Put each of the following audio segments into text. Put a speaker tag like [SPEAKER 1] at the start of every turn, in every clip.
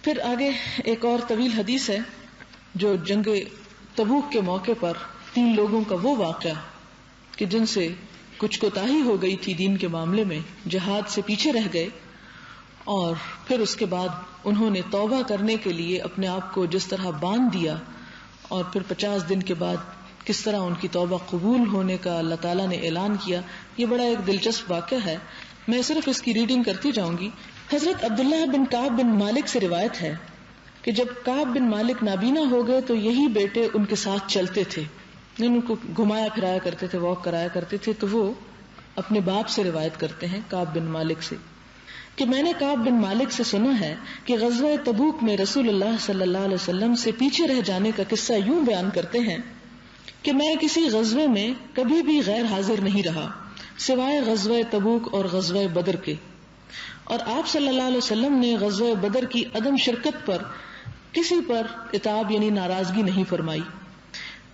[SPEAKER 1] پھر آگے ایک اور طویل حدیث ہے جو جنگ تبوک کے موقع پر 3 لوگوں کا وہ واقعہ کہ جن سے کچھ کوتاہی ہو گئی تھی دین کے معاملے میں، جہاد سے پیچھے رہ گئے، اور پھر اس کے بعد انہوں نے توبہ کرنے کے لیے اپنے آپ کو جس طرح باندھ دیا، اور پھر 50 دن کے بعد کس طرح ان کی توبہ قبول ہونے کا اللہ تعالیٰ نے اعلان کیا. یہ بڑا ایک دلچسپ واقعہ ہے، میں صرف اس کی ریڈنگ کرتی جاؤں گی. حضرت عبداللہ بن کعب بن مالک سے روایت ہے کہ جب کعب بن مالک نابینا ہو گئے تو یہی بیٹے ان کے ساتھ چلتے تھے، ان کو گھمایا پھرایا کرتے تھے، واک کرایا کرتے تھے. تو وہ اپنے باپ سے روایت کرتے ہیں کعب بن مالک سے کہ میں نے کعب بن مالک سے سنا ہے کہ غزوہ تبوک میں رسول اللہ صلی اللہ علیہ وسلم سے پیچھے رہ جانے کا قصہ یوں بیان کرتے ہیں کہ میں کسی غزوے میں کبھی بھی غیر حاضر نہیں رہا سوائے غزوہ تبوک اور غزوہ بدر کے، اور آپ صلی اللہ علیہ وسلم نے غزوہ بدر کی عدم شرکت پر کسی پر عتاب یعنی ناراضگی نہیں فرمائی.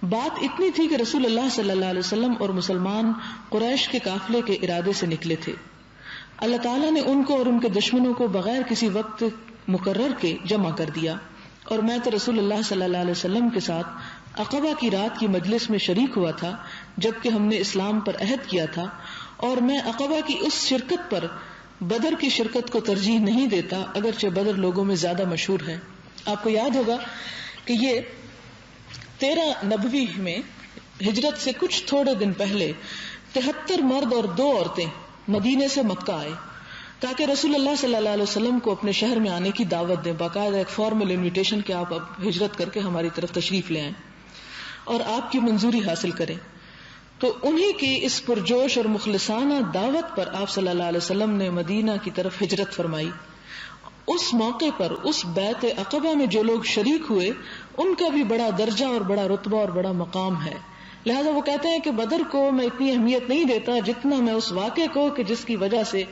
[SPEAKER 1] بات اتنی تھی کہ رسول اللہ صلی اللہ علیہ وسلم اور مسلمان قریش کے قافلے کے ارادے سے نکلے تھے. اللہ تعالیٰ نے ان کو اور ان کے دشمنوں کو بغیر کسی وقت مقرر کے جمع کر دیا، اور میں تو رسول اللہ صلی اللہ علیہ وسلم کے ساتھ عقبہ کی رات کی مجلس میں شریک ہوا تھا جبکہ ہم نے اسلام پر عہد کیا تھا، اور میں عقبہ کی اس شرکت پر بدر کی شرکت کو ترجیح نہیں دیتا اگرچہ بدر لوگوں میں زیادہ مشہور ہے. آپ کو یاد ہوگا کہ یہ 13 نبوی میں ہجرت سے کچھ تھوڑے دن پہلے 73 مرد اور 2 عورتیں مدینے سے مکہ آئے تاکہ رسول اللہ صلی اللہ علیہ وسلم کو اپنے شہر میں آنے کی دعوت دیں، باقاعدہ ایک فارمل انویٹیشن کہ آپ اب ہجرت کر کے ہماری طرف تشریف لے آئیں اور آپ کی منظوری حاصل کریں. تو انہی کی اس پرجوش اور مخلصانہ دعوت پر آپ صلی اللہ علیہ وسلم نے مدینہ کی طرف ہجرت فرمائی. اس موقع پر اس بیعت عقبہ میں جو لوگ شریک ہوئے ان کا بھی بڑا درجہ اور بڑا رتبہ اور بڑا مقام ہے، لہذا وہ کہتے ہیں کہ بدر کو میں اتنی اہمیت نہیں دیتا جتنا میں اس واقعے کو کہ جس کی وجہ سے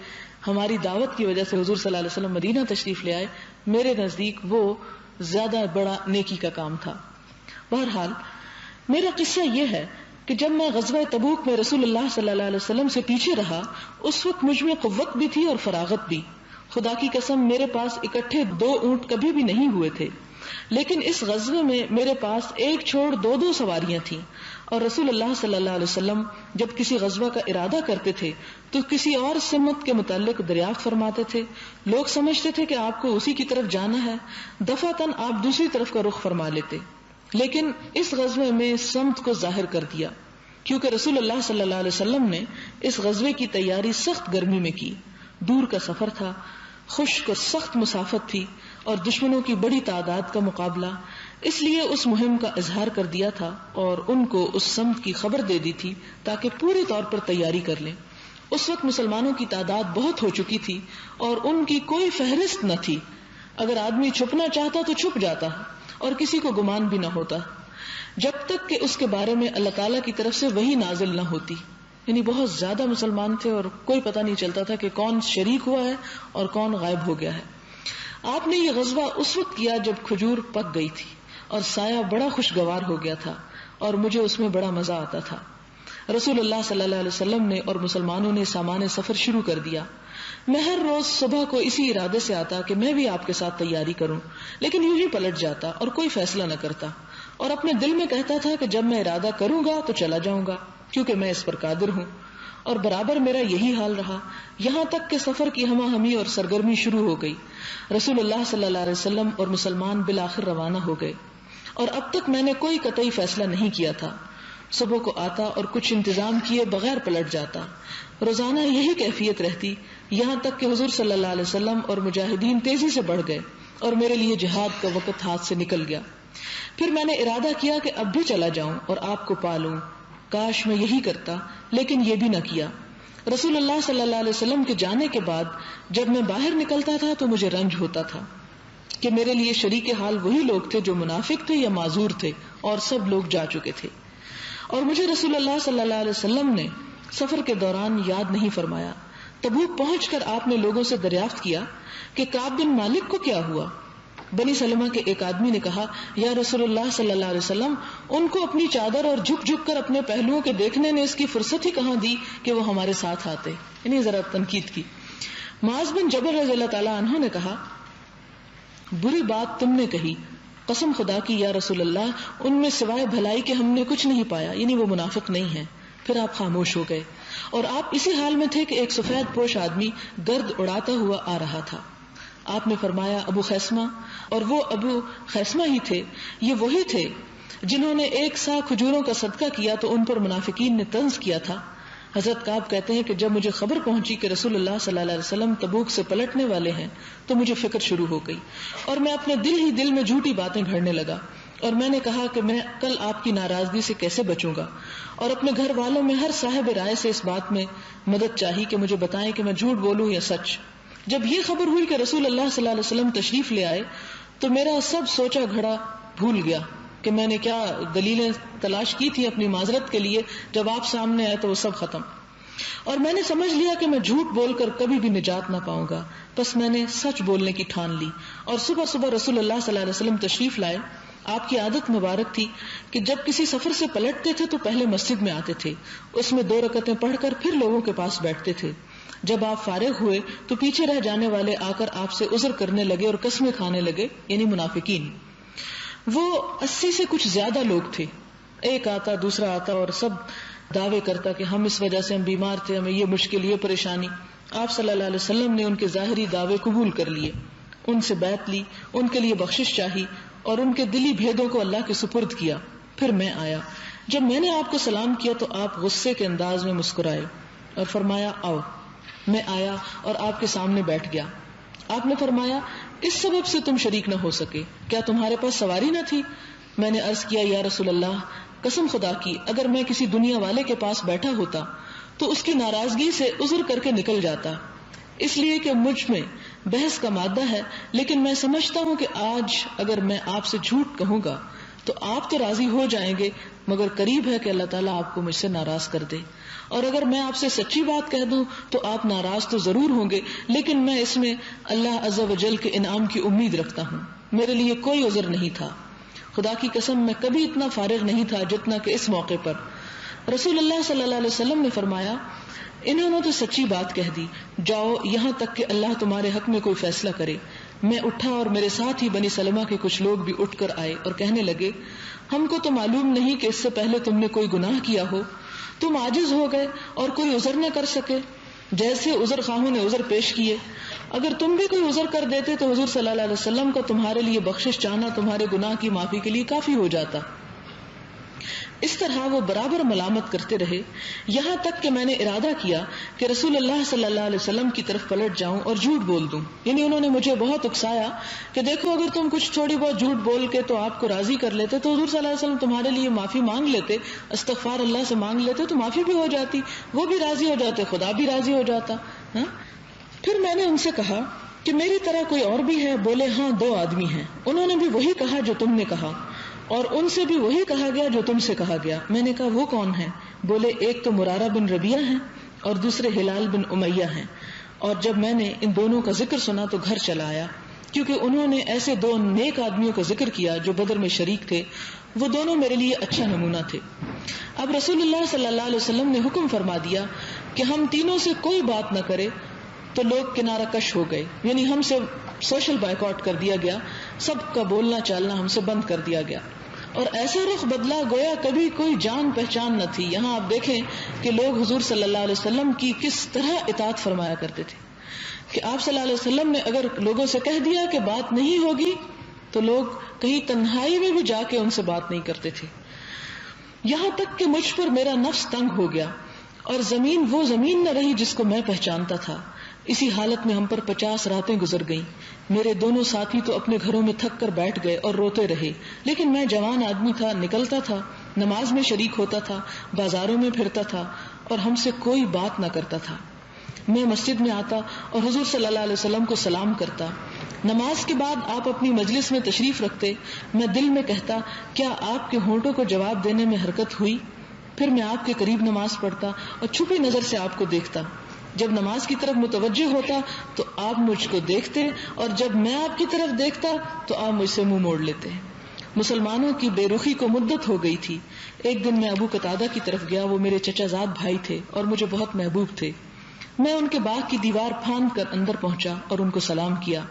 [SPEAKER 1] ہماری دعوت کی وجہ سے حضور صلی اللہ علیہ وسلم مدینہ تشریف لے آئے، میرے نزدیک وہ زیادہ بڑا نیکی کا کام تھا. بہرحال میرا قصہ یہ ہے کہ جب میں غزوہ تبوک میں رسول اللہ صلی اللہ علیہ وسلم سے پیچھے رہا اس وقت مجھ میں قوت بھی تھی اور فراغت بھی. خدا کی قسم میرے پاس اکٹھے 2 اونٹ کبھی بھی نہیں ہوئے تھے، لیکن اس غزوے میں میرے پاس ایک چھوڑ 2 سواریاں تھیں، اور رسول اللہ صلی اللہ علیہ وسلم جب کسی غزوہ کا ارادہ کرتے تھے تو کسی اور سمت کے متعلق دریافت فرماتے تھے. لوگ سمجھتے تھے کہ آپ کو اسی کی طرف جانا ہے، دفعتاً آپ دوسری طرف کا رخ فرما لیتے، لیکن اس غزوے میں سمت کو ظاہر کر دیا کیونکہ رسول اللہ صلی اللہ علیہ وسلم نے اس غزوے کی تیاری سخت گرمی میں کی. دور کا سفر تھا، خشک اور سخت مسافت تھی، اور دشمنوں کی بڑی تعداد کا مقابلہ، اس لیے اس مہم کا اظہار کر دیا تھا اور ان کو اس سمت کی خبر دے دی تھی تاکہ پوری طور پر تیاری کر لیں. اس وقت مسلمانوں کی تعداد بہت ہو چکی تھی اور ان کی کوئی فہرست نہ تھی. اگر آدمی چھپنا چاہتا تو چھپ جاتا اور کسی کو گمان بھی نہ ہوتا جب تک کہ اس کے بارے میں اللہ تعالیٰ کی طرف سے وحی نازل نہ ہوتی. یعنی بہت زیادہ مسلمان تھے اور کوئی پتہ نہیں چلتا تھا کہ کون شریک ہوا ہے اور کون غائب ہو گیا ہے. آپ نے یہ غزوہ اس وقت کیا جب کھجور پک گئی تھی اور سایہ بڑا خوشگوار ہو گیا تھا اور مجھے اس میں بڑا مزہ آتا تھا. رسول اللہ صلی اللہ علیہ وسلم نے اور مسلمانوں نے سامان سفر شروع کر دیا. میں ہر روز صبح کو اسی ارادے سے آتا کہ میں بھی آپ کے ساتھ تیاری کروں، لیکن یوں ہی پلٹ جاتا اور کوئی فیصلہ نہ کرتا، اور اپنے دل میں کہتا تھا کہ جب میں ارادہ کروں گا تو چلا جاؤں گا کیونکہ میں اس پر قادر ہوں. اور برابر میرا یہی حال رہا یہاں تک کہ سفر کی ہمہ ہمی اور سرگرمی شروع ہو گئی. رسول اللہ صلی اللہ علیہ وسلم اور مسلمان بالآخر روانہ ہو گئے، اور اب تک میں نے کوئی قطعی فیصلہ نہیں کیا تھا. صبح کو آتا اور کچھ انتظام کیے بغیر پلٹ جاتا. روزانہ یہی کیفیت رہتی یہاں تک کہ حضور صلی اللہ علیہ وسلم اور مجاہدین تیزی سے بڑھ گئے اور میرے لیے جہاد کا وقت ہاتھ سے نکل گیا. پھر میں نے ارادہ کیا کہ اب بھی چلا جاؤں اور آپ کو پالوں. کاش میں یہی کرتا، لیکن یہ بھی نہ کیا. رسول اللہ صلی اللہ علیہ وسلم کے جانے کے بعد جب میں باہر نکلتا تھا تو مجھے رنج ہوتا تھا کہ میرے لیے شریک حال وہی لوگ تھے جو منافق تھے یا معذور تھے، اور سب لوگ جا چکے تھے. اور مجھے رسول اللہ صلی اللہ علیہ وسلم نے سفر کے دوران یاد نہیں فرمایا. تبوک پہنچ کر آپ نے لوگوں سے دریافت کیا کہ کعب بن مالک کو کیا ہوا. بنی سلمہ کے ایک آدمی نے کہا، یا رسول اللہ صلی اللہ علیہ وسلم، ان کو اپنی چادر اور جھک جھک کر اپنے پہلوؤں کے دیکھنے نے اس کی فرصت ہی کہاں دی کہ وہ ہمارے ساتھ آتے. یعنی ذرا تنقید کی. معاذ بن جبل رضی اللہ تعالیٰ عنہ نے کہا، بری بات تم نے کہی، قسم خدا کی یا رسول اللہ ان میں سوائے بھلائی کے ہم نے کچھ نہیں پایا، یعنی وہ منافق نہیں ہے۔ پھر آپ خاموش ہو گئے اور آپ اسی حال میں تھے کہ ایک سفید پوش آدمی گرد اڑاتا ہوا آ رہا تھا۔ آپ نے فرمایا ابو خیثمہ، اور وہ ابو خیثمہ ہی تھے، یہ وہی تھے جنہوں نے 1 سا کھجوروں کا صدقہ کیا تو ان پر منافقین نے طنز کیا تھا۔ حضرت کعب کہتے ہیں کہ جب مجھے خبر پہنچی کہ رسول اللہ صلی اللہ علیہ وسلم تبوک سے پلٹنے والے ہیں تو مجھے فکر شروع ہو گئی اور میں اپنے دل ہی دل میں جھوٹی باتیں گھڑنے لگا، اور میں نے کہا کہ میں کل آپ کی ناراضگی سے کیسے بچوں گا، اور اپنے گھر والوں میں ہر صاحب رائے سے اس بات میں مدد چاہی کہ مجھے بتائیں کہ میں جھوٹ بولوں یا سچ۔ جب یہ خبر ہوئی کہ رسول اللہ صلی اللہ علیہ وسلم تشریف لے آئے تو میرا سب سوچا گھڑا بھول گیا کہ میں نے کیا دلیلیں تلاش کی تھی اپنی معذرت کے لیے، جب آپ سامنے آئے تو وہ سب ختم، اور میں نے سمجھ لیا کہ میں جھوٹ بول کر کبھی بھی نجات نہ پاؤں گا۔ بس میں نے سچ بولنے کی ٹھان لی، اور صبح صبح رسول اللہ صلی اللہ علیہ وسلم تشریف لائے۔ آپ کی عادت مبارک تھی کہ جب کسی سفر سے پلٹتے تھے تو پہلے مسجد میں آتے تھے، اس میں 2 رکعتیں پڑھ کر پھر لوگوں کے پاس بیٹھتے تھے۔ جب آپ فارغ ہوئے تو پیچھے رہ جانے والے آ کر آپ سے عذر کرنے لگے اور قسمیں کھانے لگے، یعنی منافقین۔ وہ 80 سے کچھ زیادہ لوگ تھے، ایک آتا دوسرا آتا اور سب دعوے کرتا کہ ہم اس وجہ سے ہم بیمار تھے، ہمیں یہ مشکل یہ پریشانی۔ آپ صلی اللہ علیہ وسلم نے ان کے ظاہری دعوے قبول کر لیے، ان سے بیعت لی، ان کے لیے بخشش چاہی اور ان کے دلی بھیدوں کو اللہ کے سپرد کیا۔ پھر میں آیا، جب میں نے آپ کو سلام کیا تو آپ غصے کے انداز میں مسکرائے اور فرمایا آؤ۔ میں آیا اور آپ کے سامنے بیٹھ گیا۔ آپ نے فرمایا اس سبب سے تم شریک نہ ہو سکے، کیا تمہارے پاس سواری نہ تھی؟ میں نے عرض کیا یا رسول اللہ قسم خدا کی اگر میں کسی دنیا والے کے پاس بیٹھا ہوتا تو اس کی ناراضگی سے عذر کر کے نکل جاتا، اس لیے کہ مجھ میں بحث کا مادہ ہے، لیکن میں سمجھتا ہوں کہ آج اگر میں آپ سے جھوٹ کہوں گا تو آپ تو راضی ہو جائیں گے، مگر قریب ہے کہ اللہ تعالیٰ آپ کو مجھ سے ناراض کر دے، اور اگر میں آپ سے سچی بات کہہ دوں تو آپ ناراض تو ضرور ہوں گے، لیکن میں اس میں اللہ عز و جل کے انعام کی امید رکھتا ہوں، میرے لیے کوئی عذر نہیں تھا۔ خدا کی قسم میں کبھی اتنا فارغ نہیں تھا جتنا کہ اس موقع پر۔ رسول اللہ صلی اللہ علیہ وسلم نے فرمایا انہوں نے تو سچی بات کہہ دی، جاؤ یہاں تک کہ اللہ تمہارے حق میں کوئی فیصلہ کرے۔ میں اٹھا اور میرے ساتھ ہی بنی سلمہ کے کچھ لوگ بھی اٹھ کر آئے اور کہنے لگے ہم کو تو معلوم نہیں کہ اس سے پہلے تم نے کوئی گناہ کیا ہو، تم عاجز ہو گئے اور کوئی عذر نہ کر سکے، جیسے عذر خواہوں نے عذر پیش کیے، اگر تم بھی کوئی عذر کر دیتے تو حضور صلی اللہ علیہ وسلم کا تمہارے لیے بخشش چاہنا تمہارے گناہ کی معافی کے لیے کافی ہو جاتا۔ اس طرح وہ برابر ملامت کرتے رہے، یہاں تک کہ میں نے ارادہ کیا کہ رسول اللہ صلی اللہ علیہ وسلم کی طرف پلٹ جاؤں اور جھوٹ بول دوں، یعنی انہوں نے مجھے بہت اکسایا کہ دیکھو اگر تم کچھ تھوڑی بہت جھوٹ بول کے تو آپ کو راضی کر لیتے تو حضور صلی اللہ علیہ وسلم تمہارے لیے معافی مانگ لیتے، استغفار اللہ سے مانگ لیتے تو معافی بھی ہو جاتی، وہ بھی راضی ہو جاتے، خدا بھی راضی ہو جاتا۔ پھر میں نے ان سے کہا کہ میری طرح کوئی اور بھی ہے؟ بولے ہاں 2 آدمی ہیں، انہوں نے بھی وہی کہا جو تم نے کہا اور ان سے بھی وہی کہا گیا جو تم سے کہا گیا۔ میں نے کہا وہ کون ہیں؟ بولے ایک تو مرارہ بن ربیعہ ہیں اور دوسرے ہلال بن امیہ ہیں، اور جب میں نے ان دونوں کا ذکر سنا تو گھر چلا آیا، کیونکہ انہوں نے ایسے 2 نیک آدمیوں کا ذکر کیا جو بدر میں شریک تھے، وہ دونوں میرے لیے اچھا نمونہ تھے۔ اب رسول اللہ صلی اللہ علیہ وسلم نے حکم فرما دیا کہ ہم تینوں سے کوئی بات نہ کرے، تو لوگ کنارہ کش ہو گئے، یعنی ہم سے سوشل بائیکاٹ کر دیا گیا، سب کا بولنا چالنا ہم سے بند کر دیا گیا، اور ایسا رخ بدلا گویا کبھی کوئی جان پہچان نہ تھی۔ یہاں آپ دیکھیں کہ لوگ حضور صلی اللہ علیہ وسلم کی کس طرح اطاعت فرمایا کرتے تھے کہ آپ صلی اللہ علیہ وسلم نے اگر لوگوں سے کہہ دیا کہ بات نہیں ہوگی تو لوگ کہیں تنہائی میں بھی جا کے ان سے بات نہیں کرتے تھے، یہاں تک کہ مجھ پر میرا نفس تنگ ہو گیا اور زمین وہ زمین نہ رہی جس کو میں پہچانتا تھا۔ اسی حالت میں ہم پر 50 راتیں گزر گئیں۔ میرے دونوں ساتھی تو اپنے گھروں میں تھک کر بیٹھ گئے اور روتے رہے، لیکن میں جوان آدمی تھا، نکلتا تھا، نماز میں شریک ہوتا تھا، بازاروں میں پھرتا تھا اور ہم سے کوئی بات نہ کرتا تھا۔ میں مسجد میں آتا اور حضور صلی اللہ علیہ وسلم کو سلام کرتا، نماز کے بعد آپ اپنی مجلس میں تشریف رکھتے، میں دل میں کہتا کیا آپ کے ہونٹوں کو جواب دینے میں حرکت ہوئی؟ پھر میں آپ کے قریب نماز پڑھتا اور چھپی نظر سے آپ کو دیکھتا، جب نماز کی طرف متوجہ ہوتا تو آپ مجھ کو دیکھتے اور جب میں آپ کی طرف دیکھتا تو آپ مجھ سے منہ موڑ لیتے۔ مسلمانوں کی بے رخی کو مدت ہو گئی تھی۔ ایک دن میں ابو قتادہ کی طرف گیا، وہ میرے چچا زاد بھائی تھے اور مجھے بہت محبوب تھے۔ میں ان کے باغ کی دیوار پھاند کر اندر پہنچا اور ان کو سلام کیا۔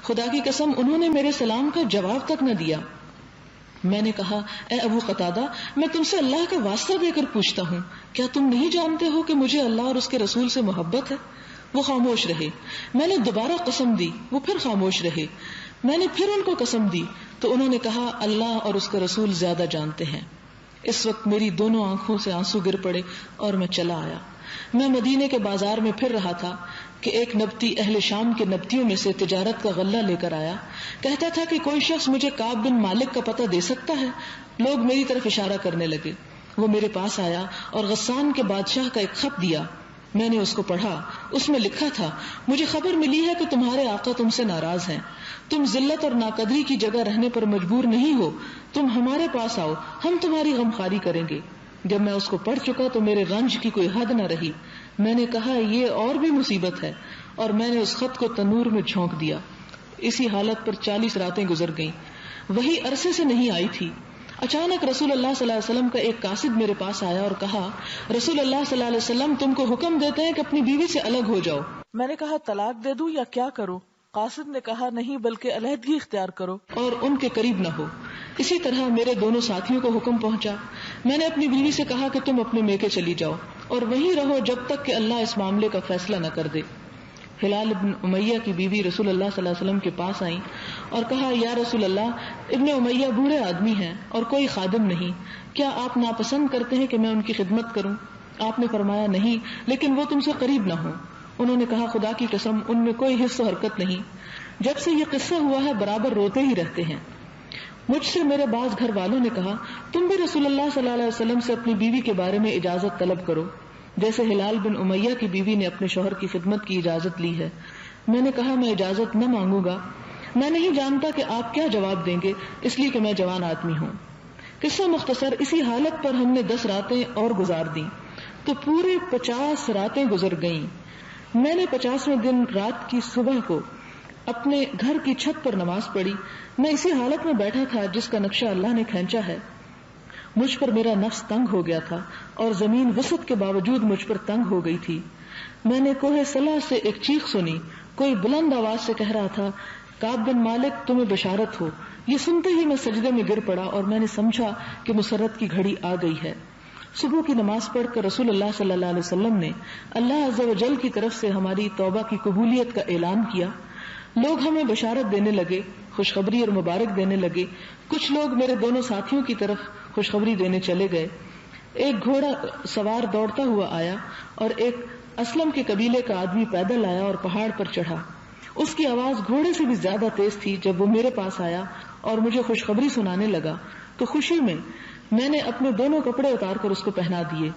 [SPEAKER 1] خدا کی قسم انہوں نے میرے سلام کا جواب تک نہ دیا. میں نے کہا اے ابو قتادہ میں تم سے اللہ کا واسطہ دے کر پوچھتا ہوں, کیا تم نہیں جانتے ہو کہ مجھے اللہ اور اس کے رسول سے محبت ہے؟ وہ خاموش رہے. میں نے دوبارہ قسم دی, وہ پھر خاموش رہے. میں نے پھر ان کو قسم دی تو انہوں نے کہا اللہ اور اس کا رسول زیادہ جانتے ہیں. اس وقت میری دونوں آنکھوں سے آنسو گر پڑے اور میں چلا آیا. میں مدینے کے بازار میں پھر رہا تھا کہ ایک نبتی اہل شام کے نبتیوں میں سے تجارت کا غلہ لے کر آیا. کہتا تھا کہ کوئی شخص مجھے کعب بن مالک کا پتہ دے سکتا ہے؟ لوگ میری طرف اشارہ کرنے لگے. وہ میرے پاس آیا اور غسان کے بادشاہ کا ایک خط دیا. میں نے اس کو پڑھا. اس میں لکھا تھا مجھے خبر ملی ہے کہ تمہارے آقا تم سے ناراض ہیں. تم ذلت اور ناقدری کی جگہ رہنے پر مجبور نہیں ہو. تم ہمارے پاس آؤ, ہم تمہاری غمخواری کریں گے. جب میں اس کو پڑھ چکا تو میرے رنج کی کوئی حد نہ رہی. میں نے کہا یہ اور بھی مصیبت ہے, اور میں نے اس خط کو تنور میں جھونک دیا. اسی حالت پر 40 راتیں گزر گئیں. وہی عرصے سے نہیں آئی تھی. اچانک رسول اللہ صلی اللہ علیہ وسلم کا ایک قاصد میرے پاس آیا اور کہا رسول اللہ صلی اللہ علیہ وسلم تم کو حکم دیتے ہیں کہ اپنی بیوی سے الگ ہو جاؤ. میں نے کہا طلاق دے دوں یا کیا کروں؟ قاصد نے کہا نہیں بلکہ علیحدگی اختیار کرو اور ان کے قریب نہ ہو. اسی طرح میرے دونوں ساتھیوں کو حکم پہنچا. میں نے اپنی بیوی سے کہا کہ تم اپنے میکے چلی جاؤ اور وہیں رہو جب تک کہ اللہ اس معاملے کا فیصلہ نہ کر دے. ہلال ابن امیہ کی بیوی رسول اللہ صلی اللہ علیہ وسلم کے پاس آئیں اور کہا یا رسول اللہ, ابن امیہ بوڑھے آدمی ہیں اور کوئی خادم نہیں, کیا آپ ناپسند کرتے ہیں کہ میں ان کی خدمت کروں؟ آپ نے فرمایا نہیں, لیکن وہ تم سے قریب نہ ہوں. انہوں نے کہا خدا کی قسم ان میں کوئی حص و حرکت نہیں. جب سے یہ قصہ ہوا ہے برابر روتے ہی رہتے ہیں. مجھ سے میرے بعض گھر والوں نے کہا تم بھی رسول اللہ صلی اللہ علیہ وسلم سے اپنی بیوی کے بارے میں اجازت طلب کرو جیسے ہلال بن امیہ کی بیوی نے اپنے شوہر کی خدمت کی اجازت لی ہے. میں نے کہا میں اجازت نہ مانگوں گا. میں نہیں جانتا کہ آپ کیا جواب دیں گے, اس لیے کہ میں جوان آدمی ہوں. قصہ مختصر, اسی حالت پر ہم نے 10 راتیں اور گزار دیں تو پورے 50 راتیں گزر گئیں. میں نے 50ویں دن رات کی صبح کو اپنے گھر کی چھت پر نماز پڑھی. میں اسی حالت میں بیٹھا تھا جس کا نقشہ اللہ نے کھینچا ہے. مجھ پر میرا نفس تنگ ہو گیا تھا اور زمین وسعت کے باوجود مجھ پر تنگ ہو گئی تھی. میں نے کوہ صلا سے ایک چیخ سنی. کوئی بلند آواز سے کہہ رہا تھا کعب بن مالک تمہیں بشارت ہو. یہ سنتے ہی میں سجدے میں گر پڑا اور میں نے سمجھا کہ مسرت کی گھڑی آ گئی ہے. صبح کی نماز پڑھ کر رسول اللہ صلی اللہ علیہ وسلم نے اللہ عز و جل کی طرف سے ہماری توبہ کی قبولیت کا اعلان کیا. لوگ ہمیں بشارت دینے لگے, خوشخبری اور مبارک دینے لگے. کچھ لوگ میرے دونوں ساتھیوں کی طرف خوشخبری دینے چلے گئے. ایک گھوڑا سوار دوڑتا ہوا آیا اور ایک اسلم کے قبیلے کا آدمی پیدل آیا اور پہاڑ پر چڑھا. اس کی آواز گھوڑے سے بھی زیادہ تیز تھی. جب وہ میرے پاس آیا اور مجھے خوشخبری سنانے لگا تو خوشی میں نے اپنے دونوں کپڑے اتار کر اس کو پہنا دیے.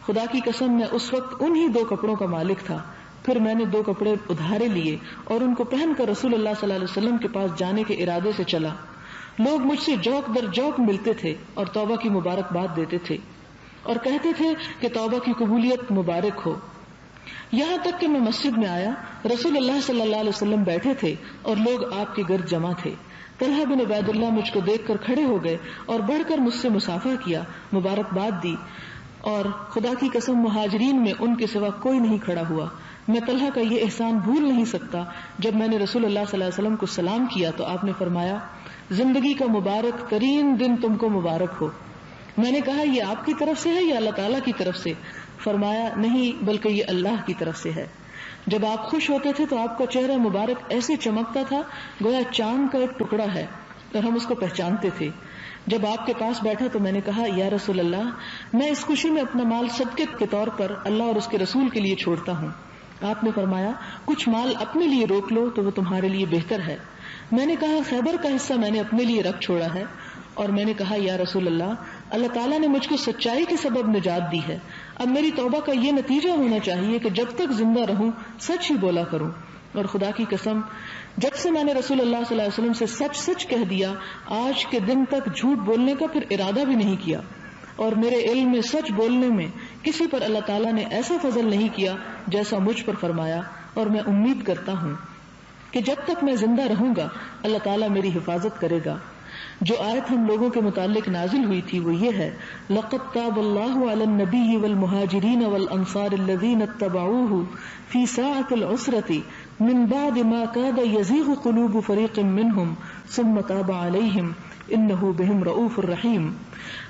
[SPEAKER 1] خدا کی قسم میں اس وقت انہی 2 کپڑوں کا مالک تھا. پھر میں نے 2 کپڑے ادھارے لیے اور ان کو پہن کر رسول اللہ صلی اللہ علیہ وسلم کے پاس جانے کے ارادے سے چلا. لوگ مجھ سے جوک در جوک ملتے تھے اور توبہ کی مبارکباد دیتے تھے اور کہتے تھے کہ توبہ کی قبولیت مبارک ہو. یہاں تک کہ میں مسجد میں آیا, رسول اللہ صلی اللہ علیہ وسلم بیٹھے تھے اور لوگ آپ کے گرد جمع تھے. طلحہ بن عبید اللہ مجھ کو دیکھ کر کھڑے ہو گئے اور بڑھ کر مجھ سے مصافحہ کیا, مبارکباد دی, اور خدا کی قسم مہاجرین میں ان کے سوا کوئی نہیں کھڑا ہوا. میں طلحہ کا یہ احسان بھول نہیں سکتا. جب میں نے رسول اللہ صلی اللہ علیہ وسلم کو سلام کیا تو آپ نے فرمایا زندگی کا مبارک ترین دن تم کو مبارک ہو. میں نے کہا یہ آپ کی طرف سے ہے یا اللہ تعالیٰ کی طرف سے؟ فرمایا نہیں بلکہ یہ اللہ کی طرف سے ہے. جب آپ خوش ہوتے تھے تو آپ کا چہرہ مبارک ایسے چمکتا تھا گویا چاند کا ایک ٹکڑا ہے اور ہم اس کو پہچانتے تھے. جب آپ کے پاس بیٹھا تو میں نے کہا یا رسول اللہ میں اس خوشی میں اپنا مال صدقے کے طور پر اللہ اور اس کے رسول کے لیے چھوڑتا ہوں. آپ نے فرمایا کچھ مال اپنے لیے روک لو تو وہ تمہارے لیے بہتر ہے. میں نے کہا خیبر کا حصہ میں نے اپنے لیے رکھ چھوڑا ہے. اور میں نے کہا یا رسول اللہ تعالیٰ نے مجھ کو سچائی کے سبب نجات دی ہے. اب میری توبہ کا یہ نتیجہ ہونا چاہیے کہ جب تک زندہ رہوں سچ ہی بولا کروں. اور خدا کی قسم جب سے میں نے رسول اللہ صلی اللہ علیہ وسلم سے سچ سچ کہہ دیا آج کے دن تک جھوٹ بولنے کا پھر ارادہ بھی نہیں کیا. اور میرے علم میں سچ بولنے میں کسی پر اللہ تعالیٰ نے ایسا فضل نہیں کیا جیسا مجھ پر فرمایا. اور میں امید کرتا ہوں کہ جب تک میں زندہ رہوں گا اللہ تعالیٰ میری حفاظت کرے گا. جو آیت ہم لوگوں کے متعلق نازل ہوئی تھی وہ یہ ہے، لقد تاب اللہ علی النبی والمہاجرین والانصار الذین اتبعوہ فی ساعۃ العسرۃ من بعد ما کاد یزیغ قلوب فریق منہم ثم تاب علیہم انہ بہم رؤوف الرحیم۔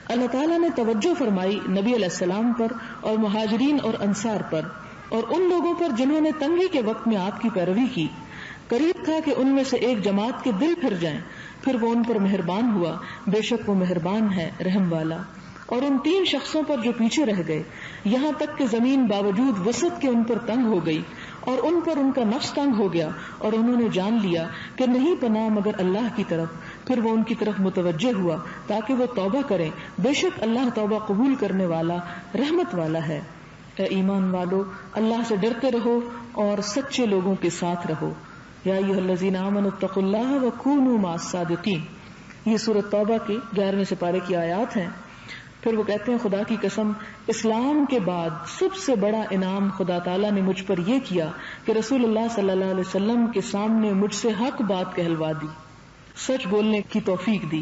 [SPEAKER 1] اللہ تعالیٰ نے توجہ فرمائی نبی علیہ السلام پر اور مہاجرین اور انصار پر اور ان لوگوں پر جنہوں نے تنگی کے وقت میں آپ کی پیروی کی۔ قریب تھا کہ ان میں سے ایک جماعت کے دل پھر جائیں، پھر وہ ان پر مہربان ہوا، بے شک وہ مہربان ہے رحم والا۔ اور ان 3 شخصوں پر جو پیچھے رہ گئے، یہاں تک کہ زمین باوجود وسعت کے ان پر تنگ ہو گئی اور ان پر ان کا نفس تنگ ہو گیا، اور انہوں نے جان لیا کہ نہیں پناہ مگر اللہ کی طرف، پھر وہ ان کی طرف متوجہ ہوا تاکہ وہ توبہ کریں، بے شک اللہ توبہ قبول کرنے والا رحمت والا ہے۔ اے ایمان والو، اللہ سے ڈرتے رہو اور سچے لوگوں کے ساتھ رہو۔ یا ایھا الذین آمنوا اتقوا اللہ وکونوا مع الصادقین، یہ سورۃ توبہ کے 11ویں سپارے کی آیات ہیں۔ پھر وہ کہتے ہیں خدا کی قسم، اسلام کے بعد سب سے بڑا انعام خدا تعالیٰ نے مجھ پر یہ کیا کہ رسول اللہ صلی اللہ علیہ وسلم کے سامنے مجھ سے حق بات کہلوا دی، سچ بولنے کی توفیق دی۔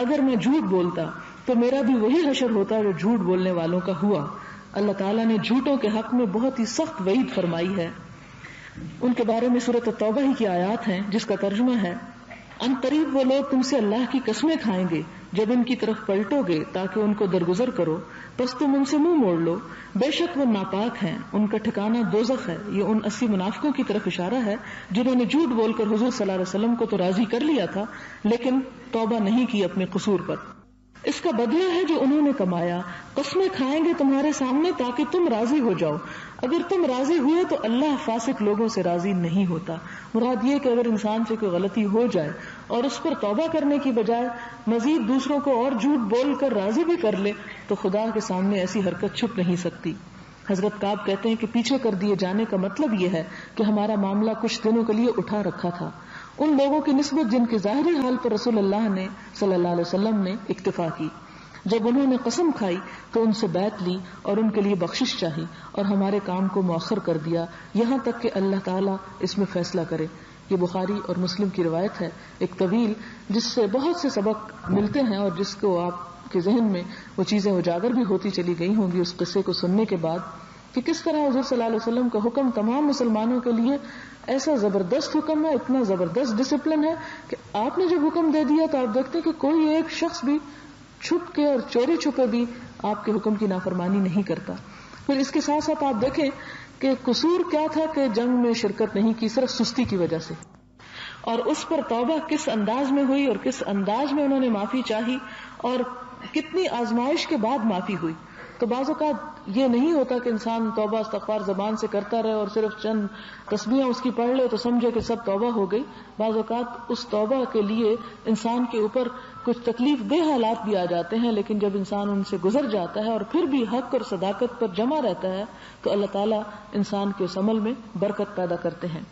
[SPEAKER 1] اگر میں جھوٹ بولتا تو میرا بھی وہی حشر ہوتا جو جھوٹ بولنے والوں کا ہوا۔ اللہ تعالیٰ نے جھوٹوں کے حق میں بہت ہی سخت وعید فرمائی ہے۔ ان کے بارے میں سورۃ التوبہ ہی کی آیات ہیں جس کا ترجمہ ہے، ان قریب وہ لوگ تم سے اللہ کی قسمیں کھائیں گے جب ان کی طرف پلٹو گے تاکہ ان کو درگزر کرو، بس تم ان سے منہ موڑ لو، بے شک وہ ناپاک ہیں، ان کا ٹھکانہ دوزخ ہے۔ یہ ان 80 منافقوں کی طرف اشارہ ہے جنہوں نے جھوٹ بول کر حضور صلی اللہ علیہ وسلم کو تو راضی کر لیا تھا لیکن توبہ نہیں کی اپنے قصور پر۔ اس کا بدلہ ہے جو انہوں نے کمایا، قسمیں کھائیں گے تمہارے سامنے تاکہ تم راضی ہو جاؤ، اگر تم راضی ہوئے تو اللہ فاسق لوگوں سے راضی نہیں ہوتا۔ مراد یہ کہ اگر انسان سے کوئی غلطی ہو جائے اور اس پر توبہ کرنے کی بجائے مزید دوسروں کو اور جھوٹ بول کر راضی بھی کر لے تو خدا کے سامنے ایسی حرکت چھپ نہیں سکتی۔ حضرت کعب کہتے ہیں کہ پیچھے کر دیے جانے کا مطلب یہ ہے کہ ہمارا معاملہ کچھ دنوں کے لیے اٹھا رکھا تھا ان لوگوں کی نسبت جن کے ظاہری حال پر رسول اللہ نے صلی اللہ علیہ وسلم نے اکتفا کی۔ جب انہوں نے قسم کھائی تو ان سے بیعت لی اور ان کے لیے بخشش چاہی اور ہمارے کام کو مؤخر کر دیا یہاں تک کہ اللہ تعالیٰ اس میں فیصلہ کرے۔ یہ بخاری اور مسلم کی روایت ہے، ایک طویل، جس سے بہت سے سبق ملتے ہیں اور جس کو آپ کے ذہن میں وہ چیزیں اجاگر بھی ہوتی چلی گئی ہوں گی اس قصے کو سننے کے بعد، کہ کس طرح حضور صلی اللہ علیہ وسلم کا حکم تمام مسلمانوں کے لیے ایسا زبردست حکم ہے، اتنا زبردست ڈسپلن ہے کہ آپ نے جب حکم دے دیا تو آپ دیکھتے ہیں کہ کوئی ایک شخص بھی چھپ کے اور چوری چھپے بھی آپ کے حکم کی نافرمانی نہیں کرتا۔ پھر اس کے ساتھ ساتھ آپ دیکھیں کہ قصور کیا تھا کہ جنگ میں شرکت نہیں کی صرف سستی کی وجہ سے، اور اس پر توبہ کس انداز میں ہوئی اور کس انداز میں انہوں نے معافی چاہی اور کتنی آزمائش کے بعد معافی ہوئی۔ تو بعض اوقات یہ نہیں ہوتا کہ انسان توبہ استغفار زبان سے کرتا رہے اور صرف چند تسبیحاں اس کی پڑھ لے تو سمجھے کہ سب توبہ ہو گئی۔ بعض اوقات اس توبہ کے لیے انسان کے اوپر کچھ تکلیف دہ حالات بھی آ جاتے ہیں، لیکن جب انسان ان سے گزر جاتا ہے اور پھر بھی حق اور صداقت پر جمع رہتا ہے تو اللہ تعالیٰ انسان کے اس عمل میں برکت پیدا کرتے ہیں۔